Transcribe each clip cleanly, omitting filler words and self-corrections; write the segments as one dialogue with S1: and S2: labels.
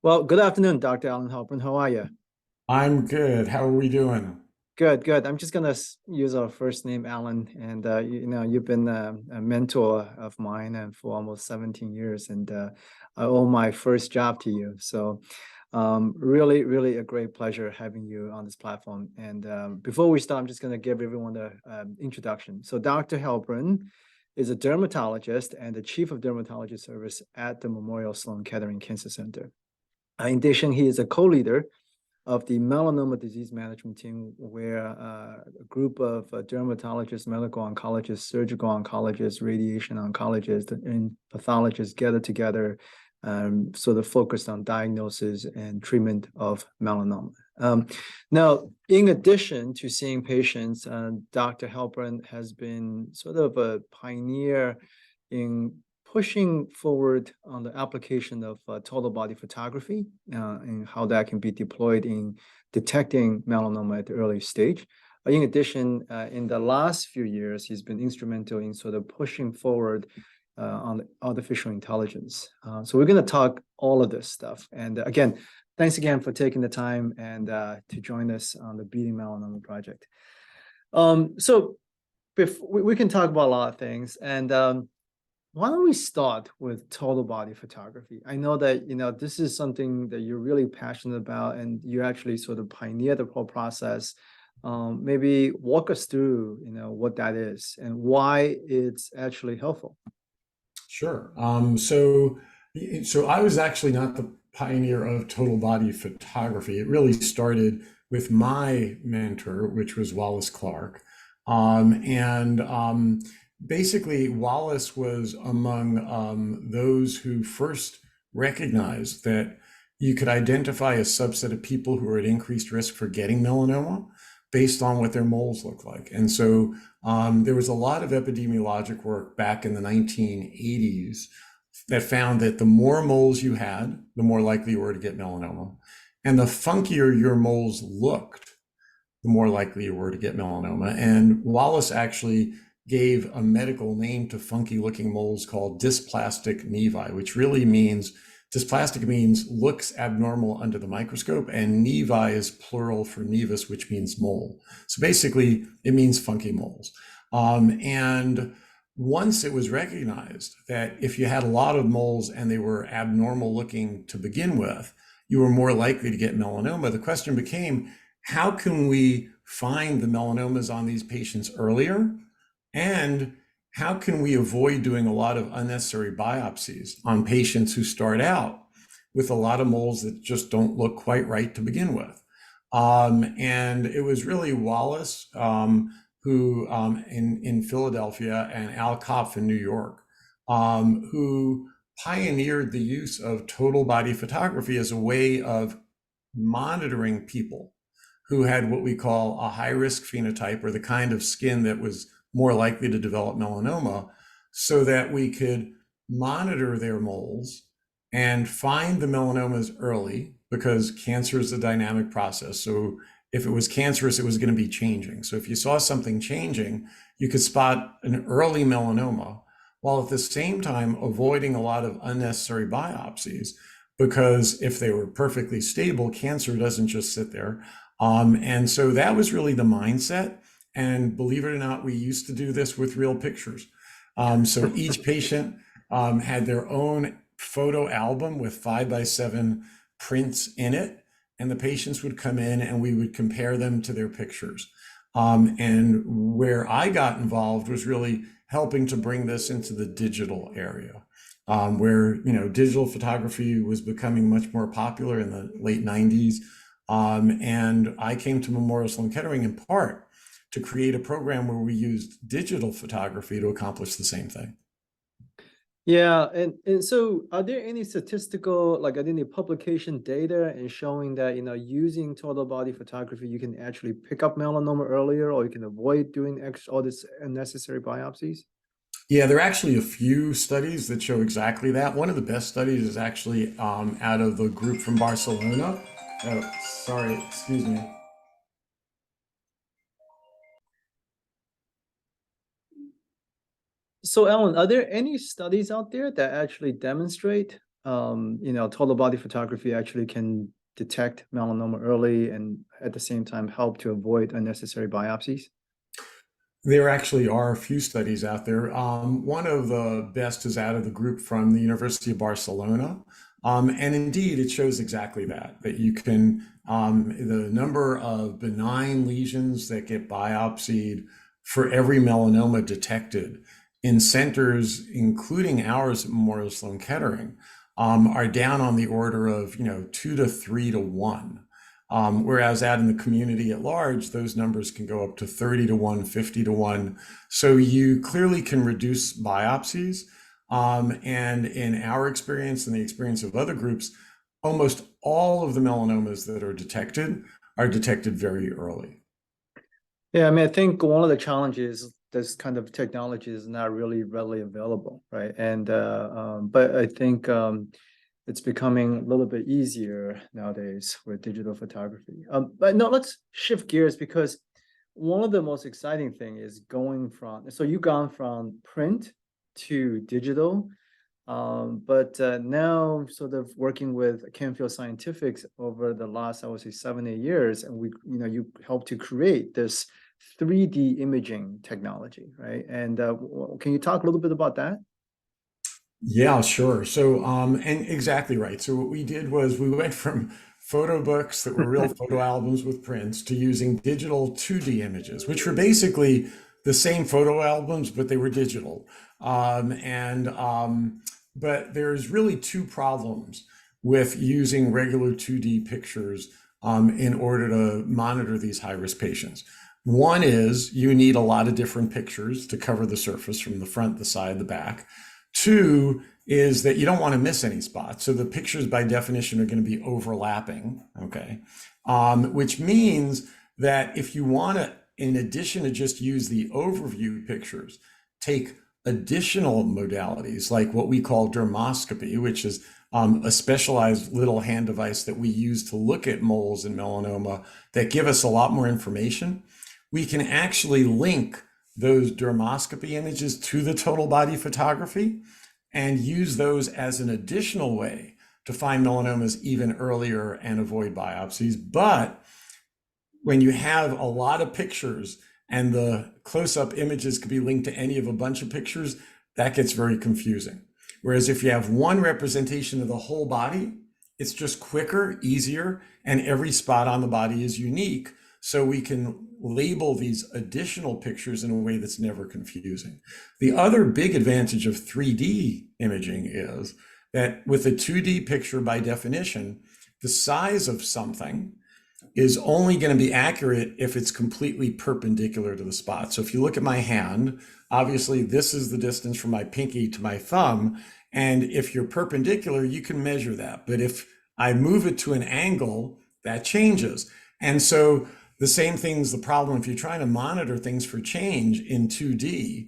S1: Well, good afternoon, Dr. Allan Halpern. How are you?
S2: I'm good. How are we doing?
S1: Good, good. I'm just gonna use our first name, Alan, and you've been a mentor of mine and for almost 17 years, and I owe my first job to you. So, really, really a great pleasure having you on this platform. And before we start, I'm just gonna give everyone the introduction. So, Dr. Halpern is a dermatologist and the chief of dermatology service at the Memorial Sloan Kettering Cancer Center. In addition, he is a co-leader of the melanoma disease management team, where a group of dermatologists, medical oncologists, surgical oncologists, radiation oncologists, and pathologists gather together, sort of focused on diagnosis and treatment of melanoma. Now, in addition to seeing patients, Dr. Halpern has been sort of a pioneer in pushing forward on the application of total body photography and how that can be deployed in detecting melanoma at the early stage. In addition, in the last few years, he's been instrumental in sort of pushing forward on artificial intelligence. So we're going to talk all of this stuff. And again, thanks again for taking the time and to join us on the Beating Melanoma project. So before, we can talk about a lot of things. And why don't we start with total body photography? I know that this is something that you're really passionate about, and you actually sort of pioneered the whole process. Maybe walk us through, what that is and why it's actually helpful.
S2: Sure. So I was actually not the pioneer of total body photography. It really started with my mentor, which was Wallace Clark. And basically, Wallace was among those who first recognized that you could identify a subset of people who are at increased risk for getting melanoma based on what their moles look like. And so there was a lot of epidemiologic work back in the 1980s that found that the more moles you had, the more likely you were to get melanoma. And the funkier your moles looked, the more likely you were to get melanoma. And Wallace actually gave a medical name to funky looking moles called dysplastic nevi, which really means dysplastic means looks abnormal under the microscope, and nevi is plural for nevus, which means mole. So basically, it means funky moles. And once it was recognized that if you had a lot of moles and they were abnormal looking to begin with, you were more likely to get melanoma, the question became, how can we find the melanomas on these patients earlier? And how can we avoid doing a lot of unnecessary biopsies on patients who start out with a lot of moles that just don't look quite right to begin with? And it was really Wallace, who in Philadelphia, and Al Kopf in New York, who pioneered the use of total body photography as a way of monitoring people who had what we call a high risk phenotype, or the kind of skin that was more likely to develop melanoma, so that we could monitor their moles and find the melanomas early, because cancer is a dynamic process. So if it was cancerous, it was going to be changing. So if you saw something changing, you could spot an early melanoma, while at the same time avoiding a lot of unnecessary biopsies, because if they were perfectly stable, cancer doesn't just sit there. And so that was really the mindset. And believe it or not, we used to do this with real pictures. So each patient had their own photo album with 5x7 prints in it. And the patients would come in and we would compare them to their pictures. And where I got involved was really helping to bring this into the digital area, where digital photography was becoming much more popular in the late 90s. And I came to Memorial Sloan Kettering in part to create a program where we used digital photography to accomplish the same thing.
S1: Yeah, and so are there any statistical, like are there any publication data in showing that, using total body photography, you can actually pick up melanoma earlier, or you can avoid doing all this unnecessary biopsies?
S2: Yeah, there are actually a few studies that show exactly that. One of the best studies is actually out of the group from Barcelona. Oh, sorry, excuse me.
S1: So, Alan, are there any studies out there that actually demonstrate total body photography actually can detect melanoma early and at the same time help to avoid unnecessary biopsies?
S2: There actually are a few studies out there. One of the best is out of the group from the University of Barcelona. And indeed, it shows exactly that you can, the number of benign lesions that get biopsied for every melanoma detected in centers, including ours at Memorial Sloan Kettering, are down on the order of, 2 to 3 to 1. Whereas out in the community at large, those numbers can go up to 30 to 1, 50 to 1. So you clearly can reduce biopsies. And in our experience and the experience of other groups, almost all of the melanomas that are detected very early.
S1: Yeah, I mean, I think one of the challenges, this kind of technology is not really readily available, right? And but I think it's becoming a little bit easier nowadays with digital photography. But no, let's shift gears because one of the most exciting thing is going from, so you've gone from print to digital, but now sort of working with Canfield Scientifics over the last, I would say 7, 8 years, and you help to create this 3D imaging technology, right? And can you talk a little bit about that?
S2: Yeah, sure. So, and exactly right. So what we did was we went from photo books that were real photo albums with prints to using digital 2D images, which were basically the same photo albums, but they were digital. But there's really two problems with using regular 2D pictures in order to monitor these high-risk patients. One is you need a lot of different pictures to cover the surface from the front, the side, the back. Two is that you don't want to miss any spots. So the pictures by definition are going to be overlapping, okay? Which means that if you want to, in addition to just use the overview pictures, take additional modalities like what we call dermoscopy, which is a specialized little hand device that we use to look at moles and melanoma that give us a lot more information. We can actually link those dermoscopy images to the total body photography and use those as an additional way to find melanomas even earlier and avoid biopsies. But when you have a lot of pictures and the close-up images could be linked to any of a bunch of pictures, that gets very confusing. Whereas if you have one representation of the whole body, it's just quicker, easier, and every spot on the body is unique. So we can label these additional pictures in a way that's never confusing. The other big advantage of 3D imaging is that with a 2D picture, by definition, the size of something is only going to be accurate if it's completely perpendicular to the spot. So if you look at my hand, obviously this is the distance from my pinky to my thumb. And if you're perpendicular, you can measure that. But if I move it to an angle, that changes. And so the same thing's the problem if you're trying to monitor things for change in 2D.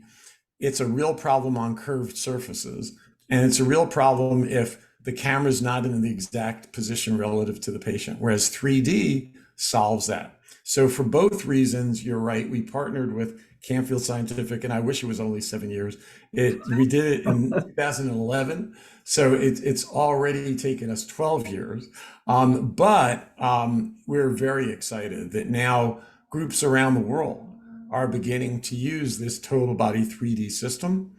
S2: It's a real problem on curved surfaces. And it's a real problem if the camera's not in the exact position relative to the patient, whereas 3D solves that. So for both reasons, you're right. We partnered with Canfield Scientific, and I wish it was only 7 years. We did it in 2011, so it's already taken us 12 years. But we're very excited that now groups around the world are beginning to use this total body 3D system,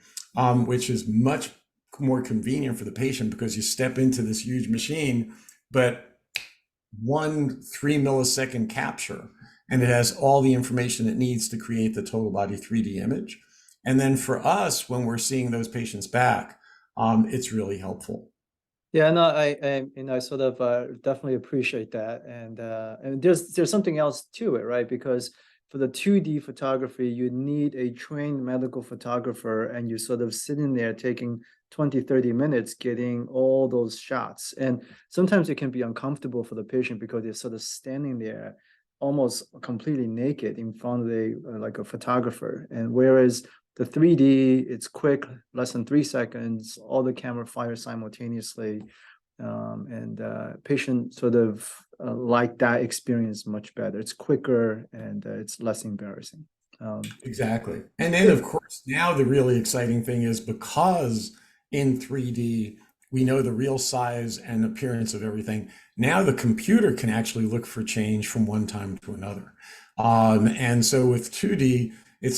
S2: which is much more convenient for the patient because you step into this huge machine, but 1 3 millisecond capture, and it has all the information it needs to create the total body 3D image. And then for us, when we're seeing those patients back, it's really helpful.
S1: Yeah, no, I sort of definitely appreciate that, and there's something else to it, right? Because for the 2D photography, you need a trained medical photographer, and you're sort of sitting there taking 20, 30 minutes getting all those shots. And sometimes it can be uncomfortable for the patient because they're sort of standing there almost completely naked in front of like a photographer. And whereas the 3D, it's quick, less than 3 seconds, all the camera fires simultaneously. And patient sort of like that experience much better. It's quicker and it's less embarrassing.
S2: Exactly. And then, of course, now the really exciting thing is because in 3D, we know the real size and appearance of everything. Now the computer can actually look for change from one time to another. And so with 2D,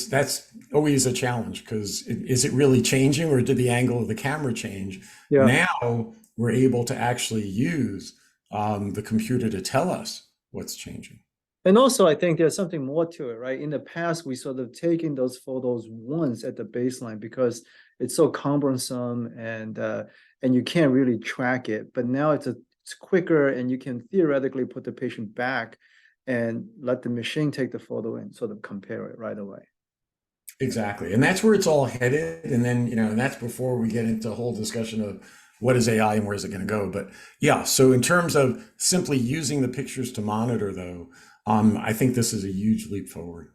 S2: that's always a challenge because is it really changing or did the angle of the camera change?
S1: Yeah.
S2: Now we're able to actually use the computer to tell us what's changing.
S1: And also, I think there's something more to it, right? In the past, we sort of taken those photos once at the baseline because it's so cumbersome and you can't really track it. But now it's quicker, and you can theoretically put the patient back and let the machine take the photo and sort of compare it right away.
S2: Exactly. And that's where it's all headed. And then, and that's before we get into a whole discussion of what is AI and where is it going to go. But yeah, so in terms of simply using the pictures to monitor, though, I think this is a huge leap forward.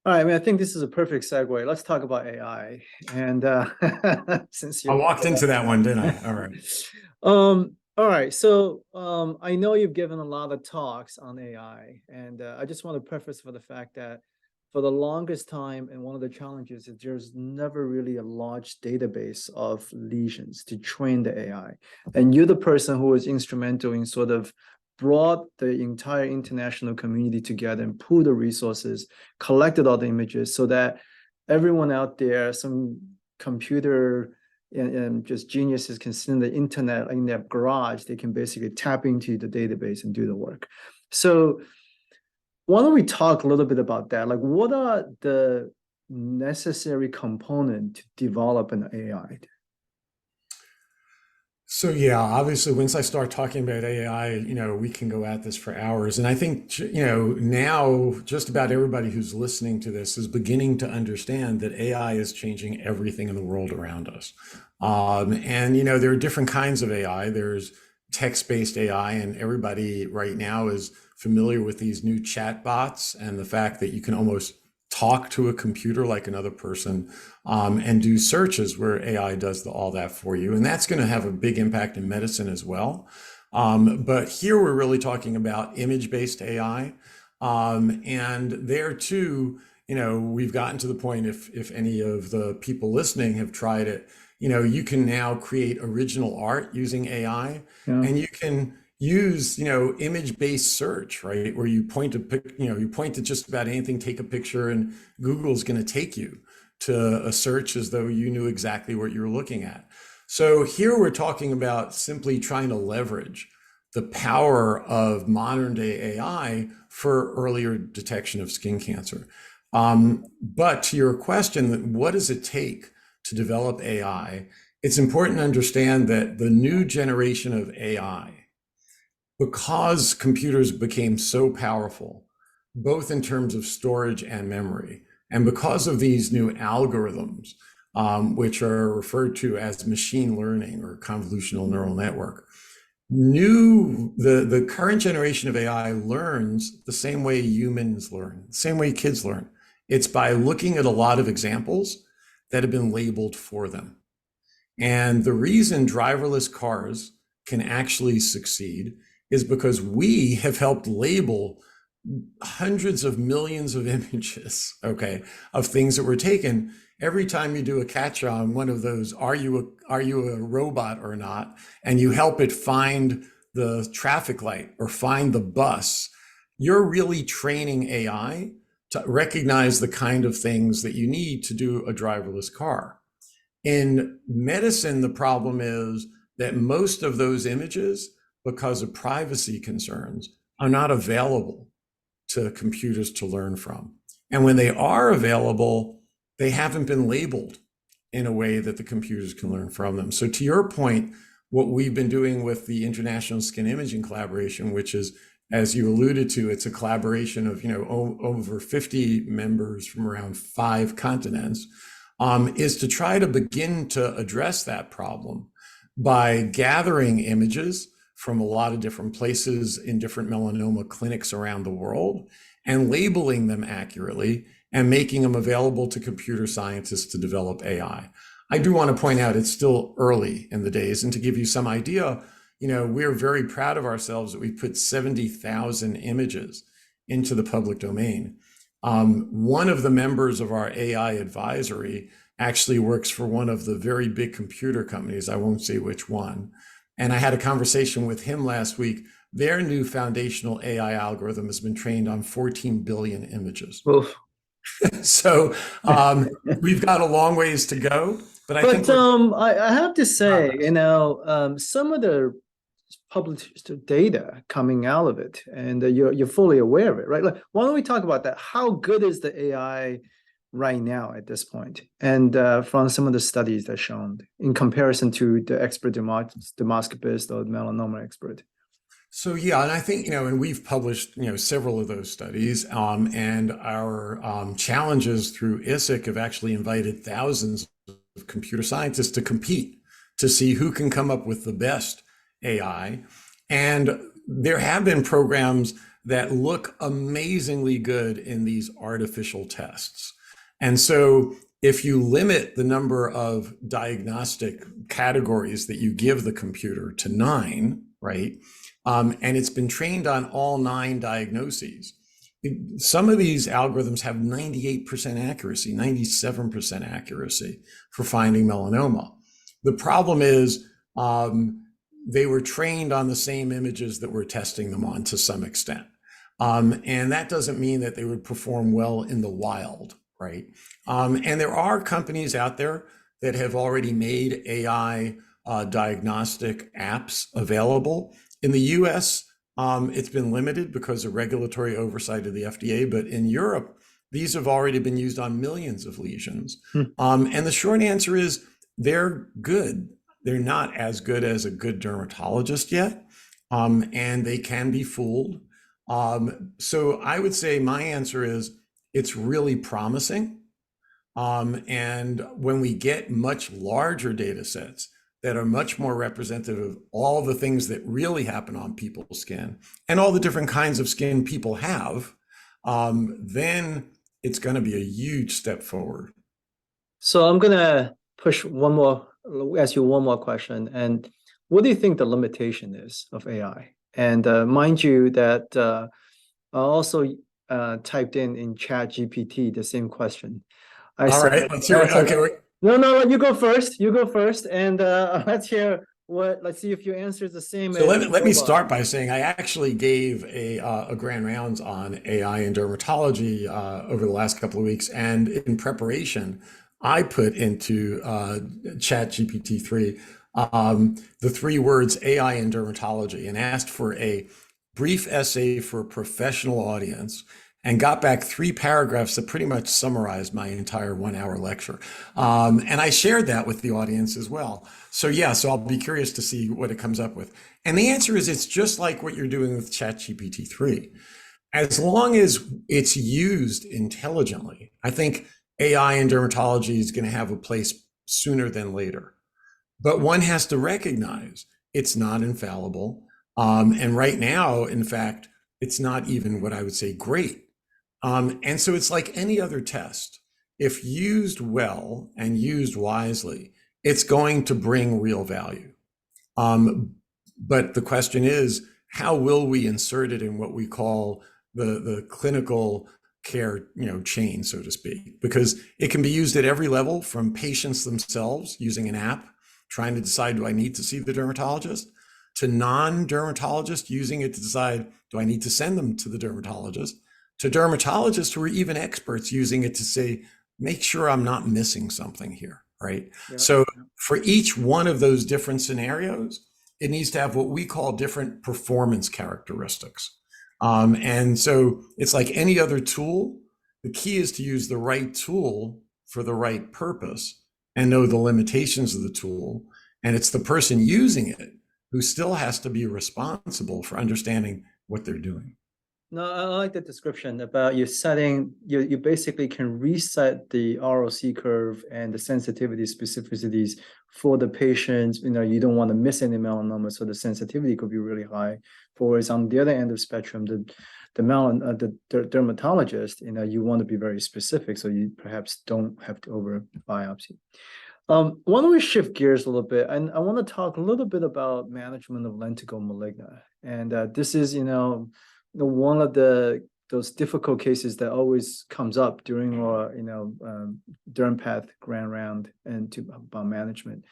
S1: All right, I mean, I think this is a perfect segue. Let's talk about AI. And since
S2: I
S1: you're
S2: walked into that one, didn't I? All right.
S1: all right. So I know you've given a lot of talks on AI, and I just want to preface for the fact that for the longest time, and one of the challenges is there's never really a large database of lesions to train the AI. And you're the person who was instrumental in sort of brought the entire international community together and pooled the resources, collected all the images so that everyone out there, some computer and just geniuses can sit in the internet in their garage, they can basically tap into the database and do the work. So why don't we talk a little bit about that? Like, what are the necessary components to develop an AI?
S2: So yeah, obviously, once I start talking about AI, we can go at this for hours. And I think, now just about everybody who's listening to this is beginning to understand that AI is changing everything in the world around us. And there are different kinds of AI. There's text-based AI, and everybody right now is familiar with these new chat bots and the fact that you can almost talk to a computer like another person, and do searches where AI does all that for you. And that's going to have a big impact in medicine as well. But here we're really talking about image-based AI. And there too, we've gotten to the point, if any of the people listening have tried it, you can now create original art using AI,
S1: Yeah.
S2: and you can use image-based search, right, where you point to just about anything, take a picture, and Google's going to take you to a search as though you knew exactly what you were looking at. So here we're talking about simply trying to leverage the power of modern day AI for earlier detection of skin cancer. But to your question, what does it take to develop AI? It's important to understand that the new generation of AI, because computers became so powerful, both in terms of storage and memory, and because of these new algorithms, which are referred to as machine learning or convolutional neural network, the current generation of AI learns the same way humans learn, the same way kids learn. It's by looking at a lot of examples that have been labeled for them. And the reason driverless cars can actually succeed is because we have helped label hundreds of millions of images, okay, of things that were taken. Every time you do a catch on one of those, are you a robot or not? And you help it find the traffic light or find the bus, you're really training AI to recognize the kind of things that you need to do a driverless car. In medicine, the problem is that most of those images, because of privacy concerns, are not available to computers to learn from. And when they are available, they haven't been labeled in a way that the computers can learn from them. So to your point, what we've been doing with the International Skin Imaging Collaboration, which is, as you alluded to, it's a collaboration of over 50 members from around 5 continents, is to try to begin to address that problem by gathering images from a lot of different places in different melanoma clinics around the world and labeling them accurately and making them available to computer scientists to develop AI. I do want to point out it's still early in the days, and to give you some idea, we're very proud of ourselves that we put 70,000 images into the public domain. One of the members of our AI advisory actually works for one of the very big computer companies. I won't say which one. And I had a conversation with him last week. Their new foundational AI algorithm has been trained on 14 billion images.
S1: Oof.
S2: So we've got a long ways to go, but I think
S1: I have to say, some of the published data coming out of it, and you're fully aware of it, right? Like, why don't we talk about that? How good is the AI right now at this point? And from some of the studies that shown in comparison to the expert demoscopist or melanoma expert.
S2: So yeah, and I think, and we've published, several of those studies, and our challenges through ISIC have actually invited thousands of computer scientists to compete to see who can come up with the best AI. And there have been programs that look amazingly good in these artificial tests. And so if you limit the number of diagnostic categories that you give the computer to 9, right? And it's been trained on all 9 diagnoses. Some of these algorithms have 98% accuracy, 97% accuracy for finding melanoma. The problem is they were trained on the same images that we're testing them on to some extent. And that doesn't mean that they would perform well in the wild, right? And there are companies out there that have already made AI diagnostic apps available. In the US, it's been limited because of regulatory oversight of the FDA, but in Europe, these have already been used on millions of lesions. And the short answer is they're good. They're not as good as a good dermatologist yet, and they can be fooled. So I would say my answer is it's really promising. And when we get much larger data sets that are much more representative of all the things that really happen on people's skin and all the different kinds of skin people have, then it's going to be a huge step forward.
S1: So I'm going to ask you one more question. And what do you think the limitation is of AI? And mind you that I also typed in Chat GPT the same question.
S2: All right, let's hear it. Okay.
S1: No, you go first. You go first, and let's hear let's see if your answer is the same.
S2: So let me start by saying I actually gave a grand rounds on AI and dermatology over the last couple of weeks, and in preparation, I put into Chat GPT-3 the 3 words AI and dermatology and asked for a brief essay for a professional audience, and got back 3 paragraphs that pretty much summarized my entire 1-hour lecture. And I shared that with the audience as well. So I'll be curious to see what it comes up with. And the answer is it's just like what you're doing with ChatGPT 3. As long as it's used intelligently, I think AI in dermatology is going to have a place sooner than later. But one has to recognize it's not infallible. And right now, in fact, it's not even what I would say great. And so it's like any other test. If used well and used wisely, it's going to bring real value. But the question is, how will we insert it in what we call the clinical care chain, so to speak? Because it can be used at every level, from patients themselves using an app, trying to decide, do I need to see the dermatologist, to non-dermatologists using it to decide, do I need to send them to the dermatologist, to dermatologists who are even experts using it to say, make sure I'm not missing something here, right? Yeah. So for each one of those different scenarios, it needs to have what we call different performance characteristics. And so it's like any other tool. The key is to use the right tool for the right purpose and know the limitations of the tool. And it's the person using it who still has to be responsible for understanding what they're doing.
S1: No, I like the description about you basically can reset the ROC curve and the sensitivity specificities for the patients. You don't want to miss any melanoma, so the sensitivity could be really high. Whereas on the other end of the spectrum, the dermatologist, you want to be very specific, so you perhaps don't have to over biopsy. Why don't we shift gears a little bit? And I want to talk a little bit about management of lentigo maligna. And this is, one of the those difficult cases that always comes up during our, derm path grand round and to about management.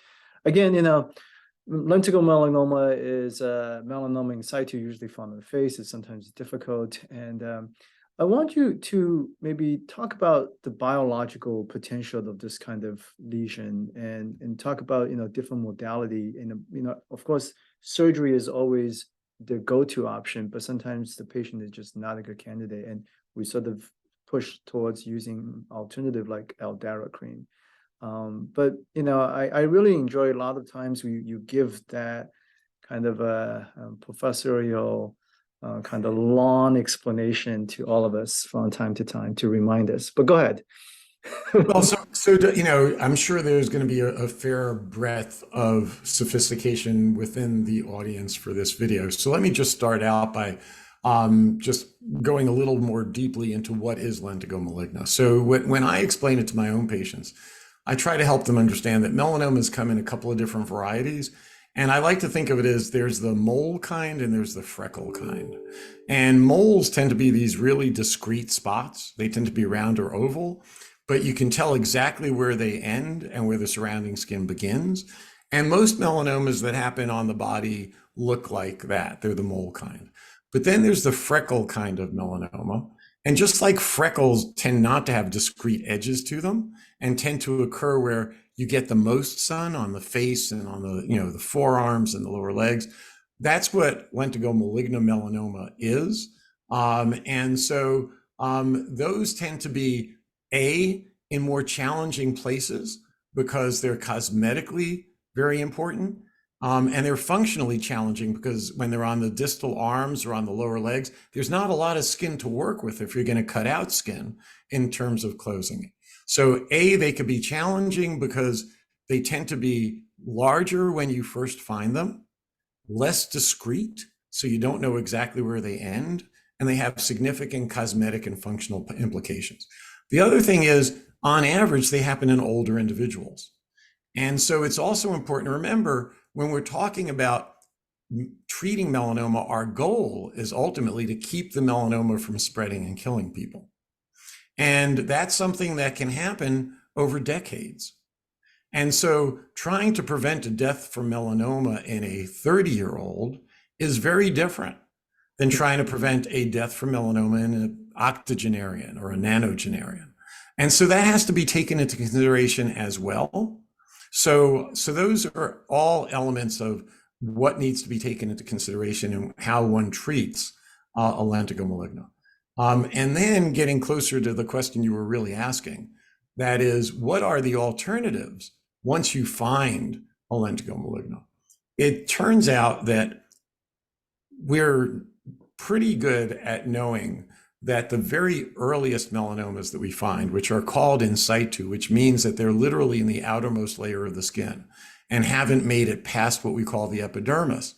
S1: Again, lentigo melanoma is melanoma in situ, usually found on the face. It's sometimes difficult. And I want you to maybe talk about the biological potential of this kind of lesion and talk about, different modality. And, of course, surgery is always the go-to option, but sometimes the patient is just not a good candidate. And we sort of push towards using alternative like Aldara cream. But I really enjoy a lot of times you give that kind of a professorial kind of long explanation to all of us from time to time to remind us. But go ahead.
S2: Well, I'm sure there's going to be a fair breadth of sophistication within the audience for this video. So let me just start out by just going a little more deeply into what is lentigo maligna. So when I explain it to my own patients, I try to help them understand that melanomas come in a couple of different varieties. And I like to think of it as there's the mole kind and there's the freckle kind. And moles tend to be these really discrete spots. They tend to be round or oval, but you can tell exactly where they end and where the surrounding skin begins. And most melanomas that happen on the body look like that. They're the mole kind. But then there's the freckle kind of melanoma. And just like freckles tend not to have discrete edges to them and tend to occur where you get the most sun on the face and on the forearms and the lower legs, that's what lentigo maligna melanoma is. And so those tend to be in more challenging places because they're cosmetically very important. And they're functionally challenging because when they're on the distal arms or on the lower legs, there's not a lot of skin to work with if you're going to cut out skin in terms of closing it. So they could be challenging because they tend to be larger when you first find them, less discrete, so you don't know exactly where they end, and they have significant cosmetic and functional implications. The other thing is, on average, they happen in older individuals. And so it's also important to remember when we're talking about treating melanoma, our goal is ultimately to keep the melanoma from spreading and killing people. And that's something that can happen over decades. And so trying to prevent a death from melanoma in a 30-year-old is very different than trying to prevent a death from melanoma in an octogenarian or a nanogenarian. And so that has to be taken into consideration as well. So those are all elements of what needs to be taken into consideration and how one treats a lentigo maligna. And then getting closer to the question you were really asking, that is, what are the alternatives once you find a lentigo maligna? It turns out that we're pretty good at knowing that the very earliest melanomas that we find, which are called in situ, which means that they're literally in the outermost layer of the skin and haven't made it past what we call the epidermis,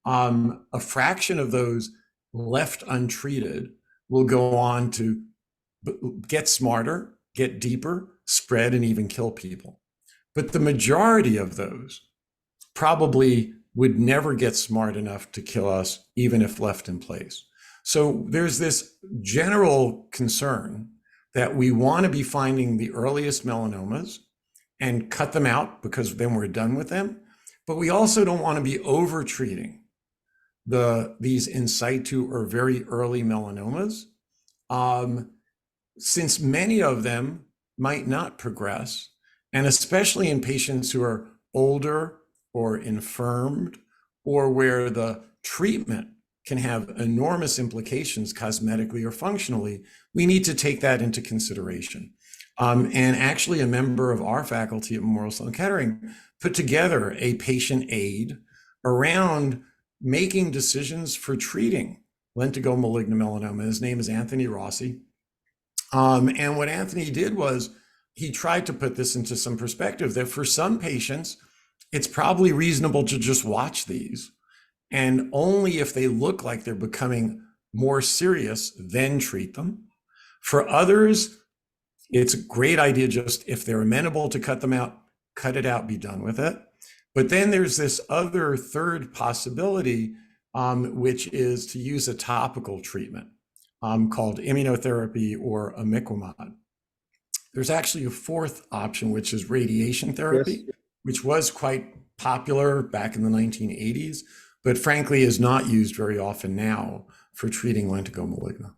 S2: a fraction of those left untreated will go on to get smarter, get deeper, spread, and even kill people. But the majority of those probably would never get smart enough to kill us, even if left in place. So there's this general concern that we want to be finding the earliest melanomas and cut them out because then we're done with them. But we also don't want to be over-treating these in situ or very early melanomas, since many of them might not progress, and especially in patients who are older or infirmed, or where the treatment can have enormous implications cosmetically or functionally, we need to take that into consideration. And actually, a member of our faculty at Memorial Sloan Kettering put together a patient aid around making decisions for treating lentigo maligna melanoma. His name is Anthony Rossi. And what Anthony did was he tried to put this into some perspective that for some patients, it's probably reasonable to just watch these. And only if they look like they're becoming more serious, then treat them. For others, it's a great idea just if they're amenable to cut them out, cut it out, be done with it. But then there's this other third possibility, which is to use a topical treatment. called immunotherapy or imiquimod. There's actually a fourth option, which is radiation
S1: Yes.
S2: therapy, which was quite popular back in the 1980s, but frankly is not used very often now for treating lentigo maligna.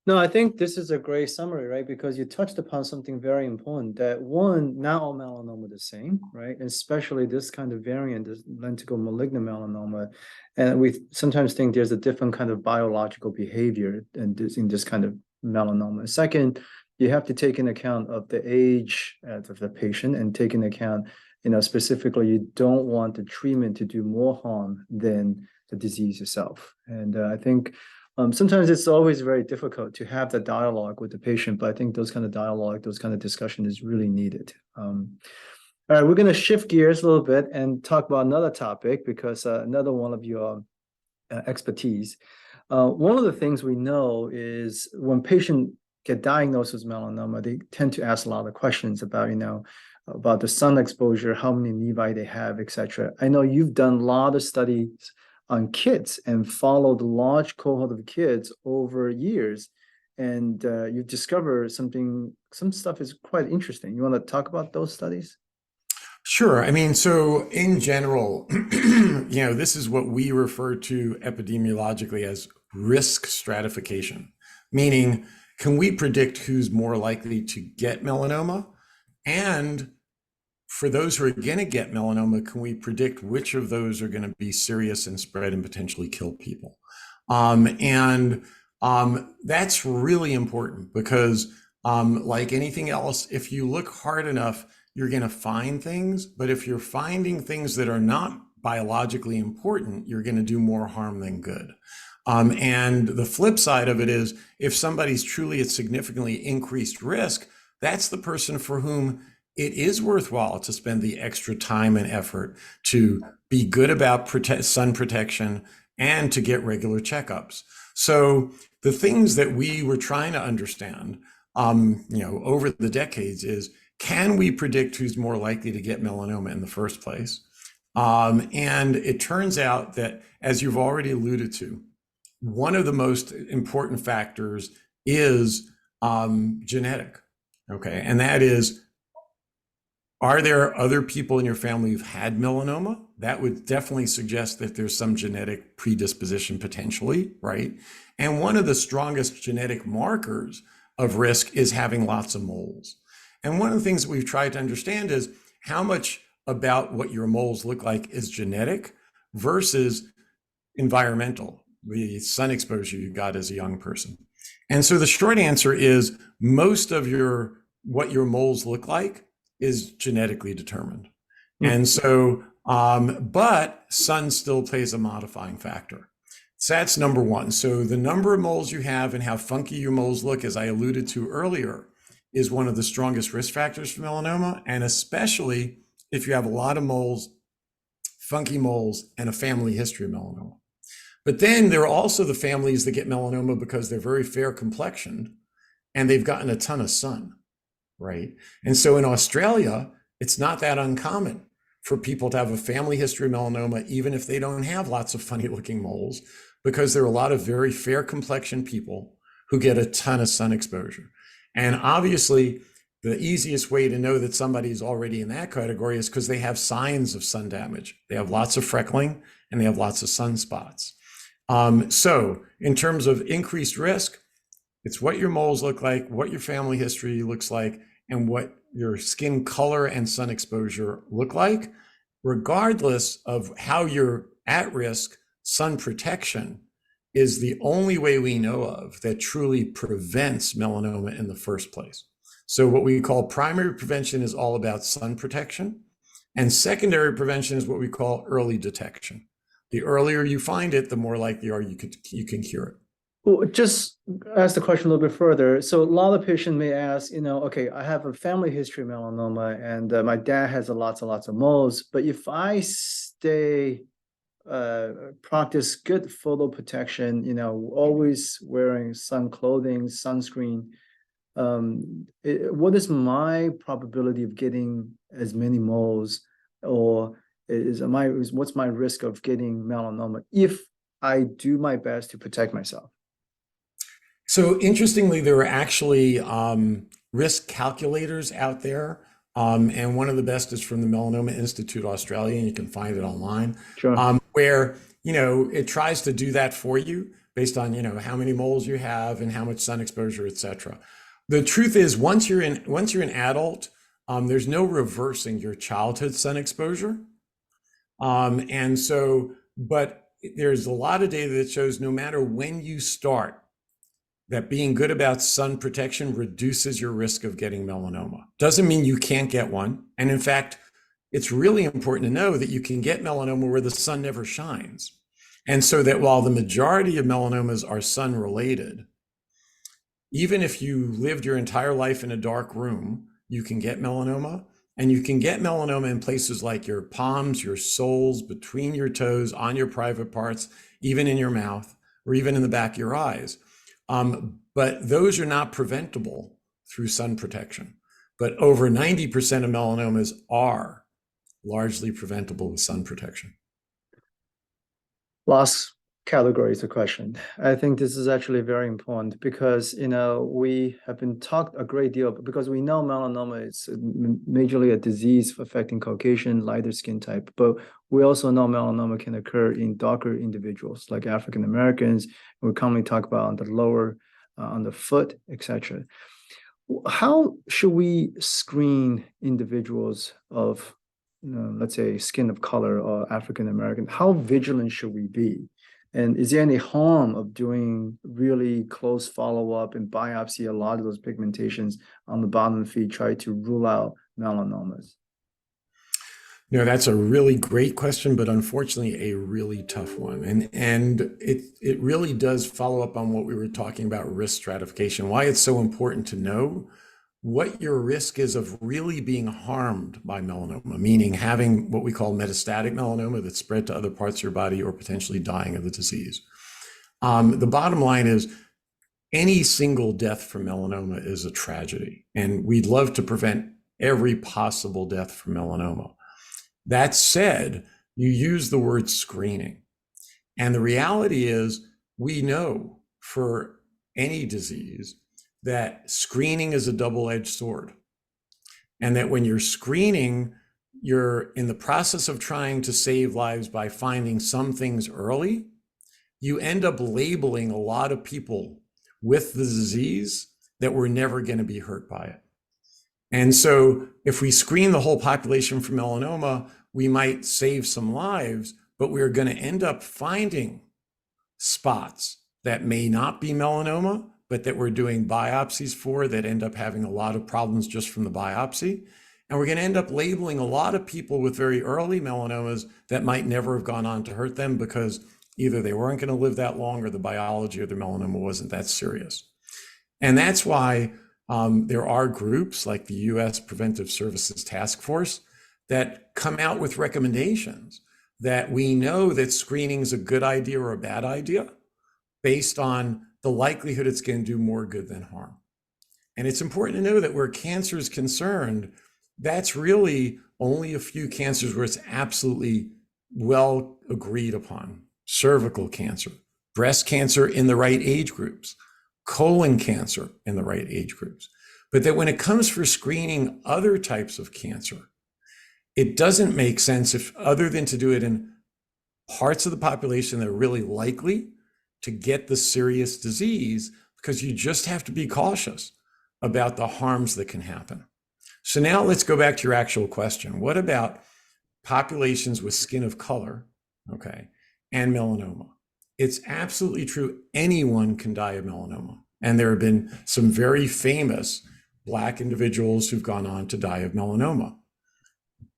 S1: No, I think this is a great summary, right? Because you touched upon something very important that one, not all melanoma are the same, right? Especially this kind of variant, this lentigo maligna melanoma. And we sometimes think there's a different kind of biological behavior in this kind of melanoma. Second, you have to take into account of the age of the patient and take into account, specifically, you don't want the treatment to do more harm than the disease itself. And I think sometimes it's always very difficult to have the dialogue with the patient, but I think those kind of dialogue, those kind of discussion is really needed. All right, we're going to shift gears a little bit and talk about another topic because another one of your expertise. One of the things we know is when patients get diagnosed with melanoma, they tend to ask a lot of questions about, about the sun exposure, how many nevi they have, etc. I know you've done a lot of studies on kids and followed a large cohort of kids over years. And you've discovered some stuff is quite interesting. You want to talk about those studies?
S2: Sure. I mean, so in general, this is what we refer to epidemiologically as risk stratification, meaning can we predict who's more likely to get melanoma? And for those who are going to get melanoma, can we predict which of those are going to be serious and spread and potentially kill people? That's really important because, like anything else, if you look hard enough, you're going to find things. But if you're finding things that are not biologically important, you're going to do more harm than good. And the flip side of it is if somebody's truly at significantly increased risk, that's the person for whom it is worthwhile to spend the extra time and effort to be good about sun protection and to get regular checkups. So the things that we were trying to understand, over the decades is, can we predict who's more likely to get melanoma in the first place? And it turns out that, as you've already alluded to, one of the most important factors is genetic. Okay, and that is, are there other people in your family who've had melanoma? That would definitely suggest that there's some genetic predisposition potentially, right? And one of the strongest genetic markers of risk is having lots of moles. And one of the things that we've tried to understand is how much about what your moles look like is genetic versus environmental, the sun exposure you got as a young person. And so the short answer is most of what your moles look like is genetically determined. And so, but sun still plays a modifying factor. So that's number one. So the number of moles you have and how funky your moles look, as I alluded to earlier, is one of the strongest risk factors for melanoma. And especially if you have a lot of moles, funky moles, and a family history of melanoma. But then there are also the families that get melanoma because they're very fair complexioned and they've gotten a ton of sun. Right. And so in Australia, it's not that uncommon for people to have a family history of melanoma, even if they don't have lots of funny looking moles, because there are a lot of very fair complexion people who get a ton of sun exposure. And obviously, the easiest way to know that somebody's already in that category is because they have signs of sun damage. They have lots of freckling and they have lots of sunspots. So in terms of increased risk, it's what your moles look like, what your family history looks like, and what your skin color and sun exposure look like. Regardless of how you're at risk, sun protection is the only way we know of that truly prevents melanoma in the first place. So what we call primary prevention is all about sun protection, and secondary prevention is what we call early detection. The earlier you find it, the more likely you can cure it.
S1: Well, just ask the question a little bit further. So a lot of patients may ask, okay, I have a family history of melanoma and my dad has lots and lots of moles, but if I practice good photo protection, always wearing sun clothing, sunscreen, what is my probability of getting as many moles, or what's my risk of getting melanoma if I do my best to protect myself?
S2: So interestingly, there are actually risk calculators out there. And one of the best is from the Melanoma Institute Australia, and you can find it online,
S1: Sure.
S2: where, it tries to do that for you based on, how many moles you have and how much sun exposure, et cetera. The truth is, once you're an adult, there's no reversing your childhood sun exposure. And so, but there's a lot of data that shows no matter when you start, that being good about sun protection reduces your risk of getting melanoma. Doesn't mean you can't get one. And in fact, it's really important to know that you can get melanoma where the sun never shines. And so that while the majority of melanomas are sun related, even if you lived your entire life in a dark room, you can get melanoma. And you can get melanoma in places like your palms, your soles, between your toes, on your private parts, even in your mouth, or even in the back of your eyes. But those are not preventable through sun protection. But over 90% of melanomas are largely preventable with sun protection.
S1: Last category is a question. I think this is actually very important because, we have been talked a great deal because we know melanoma is majorly a disease affecting Caucasian, lighter skin type, but we also know melanoma can occur in darker individuals like African Americans. We commonly talk about on the lower, on the foot, etc. How should we screen individuals of, let's say, skin of color or African American? How vigilant should we be? And is there any harm of doing really close follow-up and biopsy a lot of those pigmentations on the bottom feet, try to rule out melanomas?
S2: No, that's a really great question, but unfortunately a really tough one. And it really does follow up on what we were talking about, risk stratification, why it's so important to know what your risk is of really being harmed by melanoma, meaning having what we call metastatic melanoma that's spread to other parts of your body or potentially dying of the disease. The bottom line is any single death from melanoma is a tragedy, and we'd love to prevent every possible death from melanoma. That said, you use the word screening. And the reality is, we know for any disease that screening is a double-edged sword. And that when you're screening, you're in the process of trying to save lives by finding some things early. You end up labeling a lot of people with the disease that were never going to be hurt by it. And so if we screen the whole population for melanoma, we might save some lives, but we're going to end up finding spots that may not be melanoma, but that we're doing biopsies for that end up having a lot of problems just from the biopsy. And we're going to end up labeling a lot of people with very early melanomas that might never have gone on to hurt them because either they weren't going to live that long or the biology of their melanoma wasn't that serious. And that's why there are groups like the US Preventive Services Task Force that come out with recommendations that we know that screening is a good idea or a bad idea based on the likelihood it's going to do more good than harm. And it's important to know that where cancer is concerned, that's really only a few cancers where it's absolutely well agreed upon. Cervical cancer, breast cancer in the right age groups, colon cancer in the right age groups. But that when it comes for screening other types of cancer, it doesn't make sense if other than to do it in parts of the population that are really likely to get the serious disease, because you just have to be cautious about the harms that can happen. So now let's go back to your actual question. What about populations with skin of color, okay, and melanoma? It's absolutely true. Anyone can die of melanoma. And there have been some very famous Black individuals who've gone on to die of melanoma.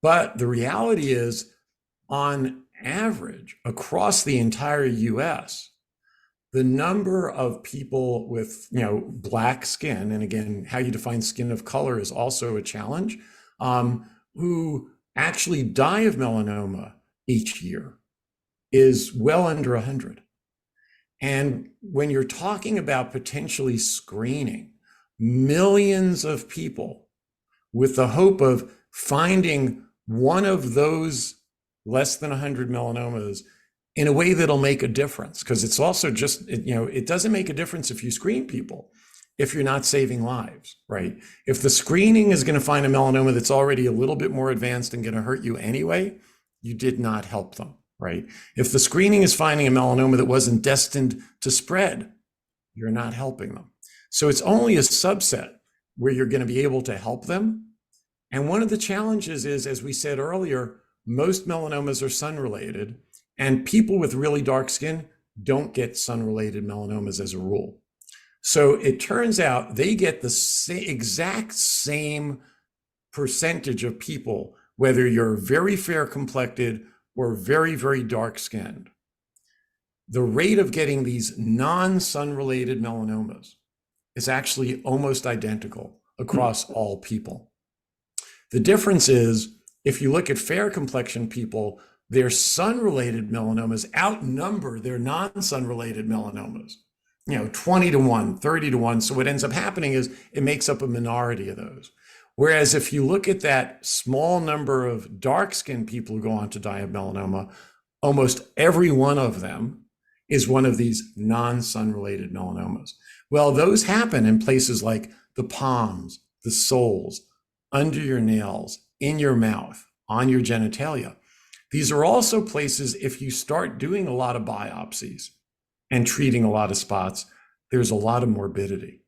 S2: But the reality is, on average, across the entire US, the number of people with Black skin, and again, how you define skin of color is also a challenge, who actually die of melanoma each year is well under 100. And when you're talking about potentially screening millions of people with the hope of finding one of those less than 100 melanomas in a way that'll make a difference. Because it's also just, it doesn't make a difference if you screen people if you're not saving lives, right? If the screening is going to find a melanoma that's already a little bit more advanced and going to hurt you anyway, you did not help them, right? If the screening is finding a melanoma that wasn't destined to spread, you're not helping them. So it's only a subset where you're going to be able to help them. And one of the challenges is, as we said earlier, most melanomas are sun-related, and people with really dark skin don't get sun-related melanomas as a rule. So it turns out they get the exact same percentage of people, whether you're very fair complected or very, very dark skinned. The rate of getting these non-sun related melanomas is actually almost identical across all people. The difference is, if you look at fair complexion people, their sun-related melanomas outnumber their non-sun related melanomas. 20 to 1, 30 to 1. So what ends up happening is it makes up a minority of those. Whereas if you look at that small number of dark-skinned people who go on to die of melanoma, almost every one of them is one of these non-sun related melanomas. Well, those happen in places like the palms, the soles, under your nails, in your mouth, on your genitalia. These are also places, if you start doing a lot of biopsies and treating a lot of spots, there's a lot of morbidity,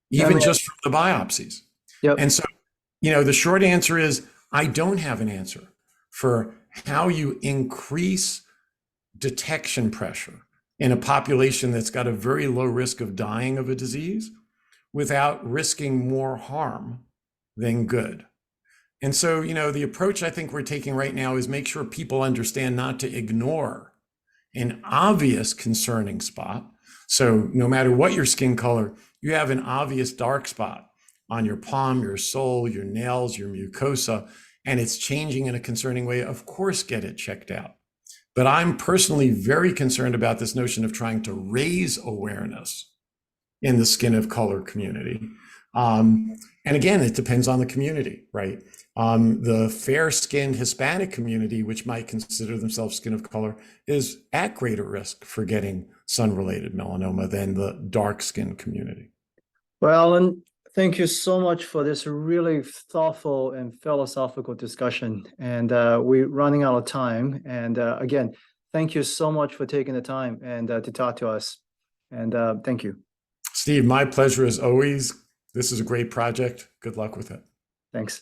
S2: even just from the biopsies.
S1: Yep.
S2: And so, the short answer is, I don't have an answer for how you increase detection pressure in a population that's got a very low risk of dying of a disease without risking more harm than good. And so, the approach I think we're taking right now is make sure people understand not to ignore an obvious concerning spot. So no matter what your skin color, you have an obvious dark spot on your palm, your sole, your nails, your mucosa, and it's changing in a concerning way. Of course, get it checked out. But I'm personally very concerned about this notion of trying to raise awareness in the skin of color community. And again, it depends on the community, right? The fair-skinned Hispanic community, which might consider themselves skin of color, is at greater risk for getting sun-related melanoma than the dark-skinned community.
S1: Well, Alan, thank you so much for this really thoughtful and philosophical discussion. And we're running out of time. And again, thank you so much for taking the time and to talk to us. And thank you.
S2: Steve, my pleasure as always. This is a great project. Good luck with it.
S1: Thanks.